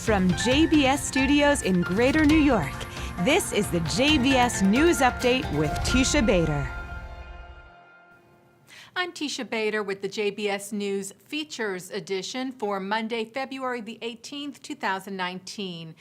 From JBS Studios in Greater New York, this is the JBS News Update with Teisha Bader. I'm Teisha Bader with the JBS News Features Edition for Monday, February the 18th, 2019.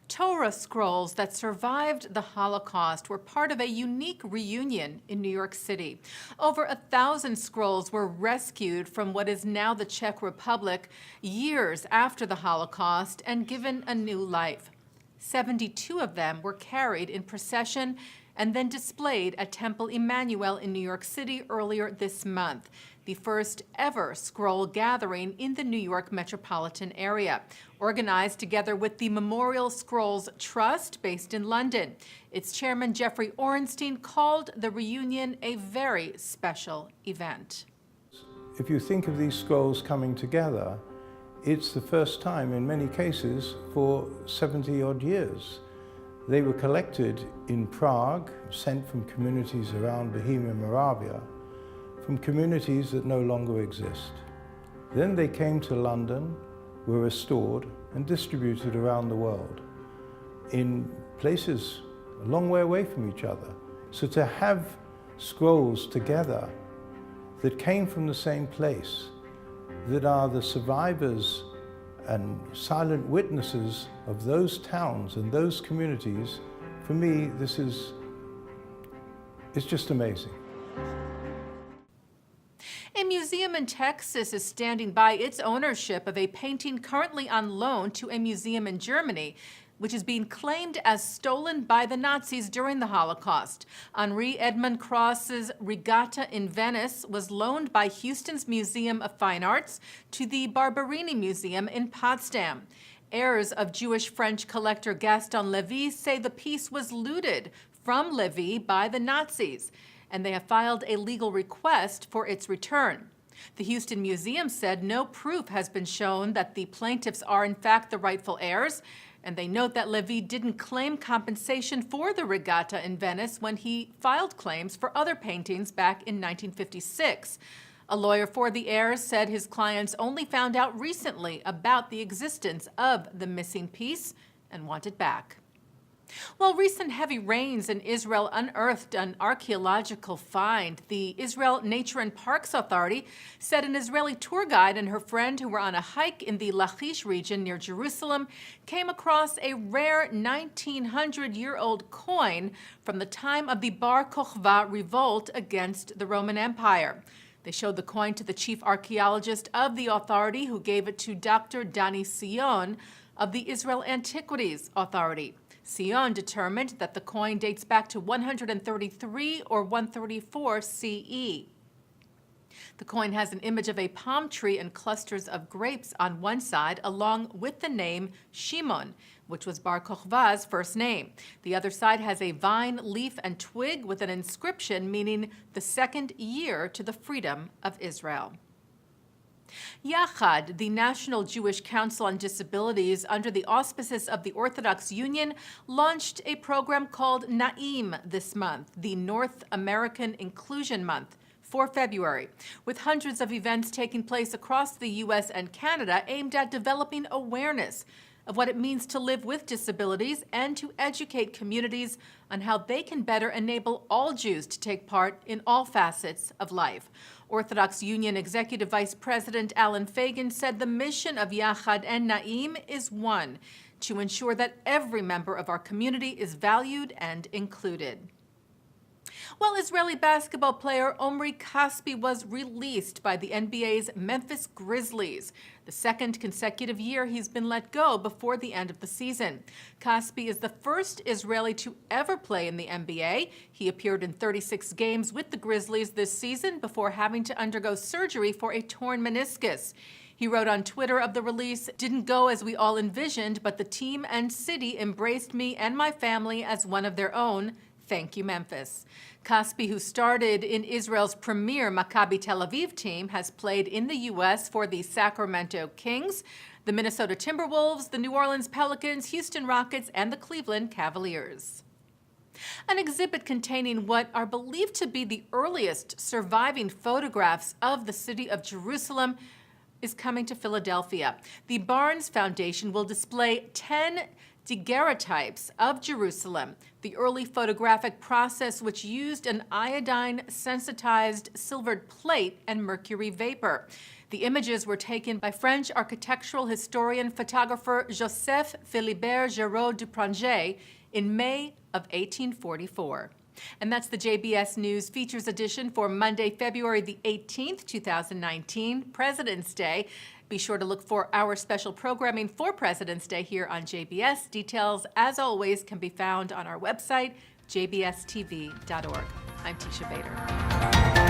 Torah scrolls that survived the Holocaust were part of a unique reunion in New York City. Over 1,000 scrolls were rescued from what is now the Czech Republic years after the Holocaust and given a new life. 72 of them were carried in procession and then displayed at Temple Emmanuel in New York City earlier this month, the first ever scroll gathering in the New York metropolitan area, organized together with the Memorial Scrolls Trust based in London. Its chairman, Jeffrey Orenstein, called the reunion a very special event. If you think of these scrolls coming together, it's the first time in many cases for 70-odd years. They were collected in Prague, sent from communities around Bohemia and Moravia, from communities that no longer exist. Then they came to London, were restored and distributed around the world in places a long way away from each other. So to have scrolls together that came from the same place, that are the survivors and silent witnesses of those towns and those communities, for me, it's just amazing. A museum in Texas is standing by its ownership of a painting currently on loan to a museum in Germany, which is being claimed as stolen by the Nazis during the Holocaust. Henri Edmund Cross's Regatta in Venice was loaned by Houston's Museum of Fine Arts to the Barberini Museum in Potsdam. Heirs of Jewish French collector Gaston Levy say the piece was looted from Levy by the Nazis, and they have filed a legal request for its return. The Houston Museum said no proof has been shown that the plaintiffs are in fact the rightful heirs, and they note that Levy didn't claim compensation for the Regatta in Venice when he filed claims for other paintings back in 1956. A lawyer for the heirs said his clients only found out recently about the existence of the missing piece and want it back. Well, recent heavy rains in Israel unearthed an archaeological find. The Israel Nature and Parks Authority said an Israeli tour guide and her friend who were on a hike in the Lachish region near Jerusalem came across a rare 1900-year-old coin from the time of the Bar Kokhba revolt against the Roman Empire. They showed the coin to the chief archaeologist of the authority, who gave it to Dr. Dani Sion of the Israel Antiquities Authority. Sion determined that the coin dates back to 133 or 134 CE. The coin has an image of a palm tree and clusters of grapes on one side, along with the name Shimon, which was Bar Kokhba's first name. The other side has a vine, leaf, and twig with an inscription meaning the second year to the freedom of Israel. Yachad, the National Jewish Council on Disabilities, under the auspices of the Orthodox Union, launched a program called Naim this month, the North American Inclusion Month, for February, with hundreds of events taking place across the U.S. and Canada aimed at developing awareness of what it means to live with disabilities and to educate communities on how they can better enable all Jews to take part in all facets of life. Orthodox Union Executive Vice President Alan Fagan said the mission of Yachad and Naim is one, to ensure that every member of our community is valued and included. Well, Israeli basketball player Omri Casspi was released by the NBA's Memphis Grizzlies, the second consecutive year he's been let go before the end of the season. Casspi is the first Israeli to ever play in the NBA. He appeared in 36 games with the Grizzlies this season before having to undergo surgery for a torn meniscus. He wrote on Twitter of the release, "Didn't go as we all envisioned, but the team and city embraced me and my family as one of their own. Thank you, Memphis." Casspi, who started in Israel's premier Maccabi Tel Aviv team, has played in the U.S. for the Sacramento Kings, the Minnesota Timberwolves, the New Orleans Pelicans, Houston Rockets, and the Cleveland Cavaliers. An exhibit containing what are believed to be the earliest surviving photographs of the city of Jerusalem is coming to Philadelphia. The Barnes Foundation will display 10 daguerreotypes of Jerusalem, the early photographic process which used an iodine-sensitized silvered plate and mercury vapor. The images were taken by French architectural historian photographer Joseph Philibert Giraud Dupranget in May of 1844. And that's the JBS News Features Edition for Monday, February the 18th, 2019, President's Day. Be sure to look for our special programming for President's Day here on JBS. Details, as always, can be found on our website, jbstv.org. I'm Teisha Bader.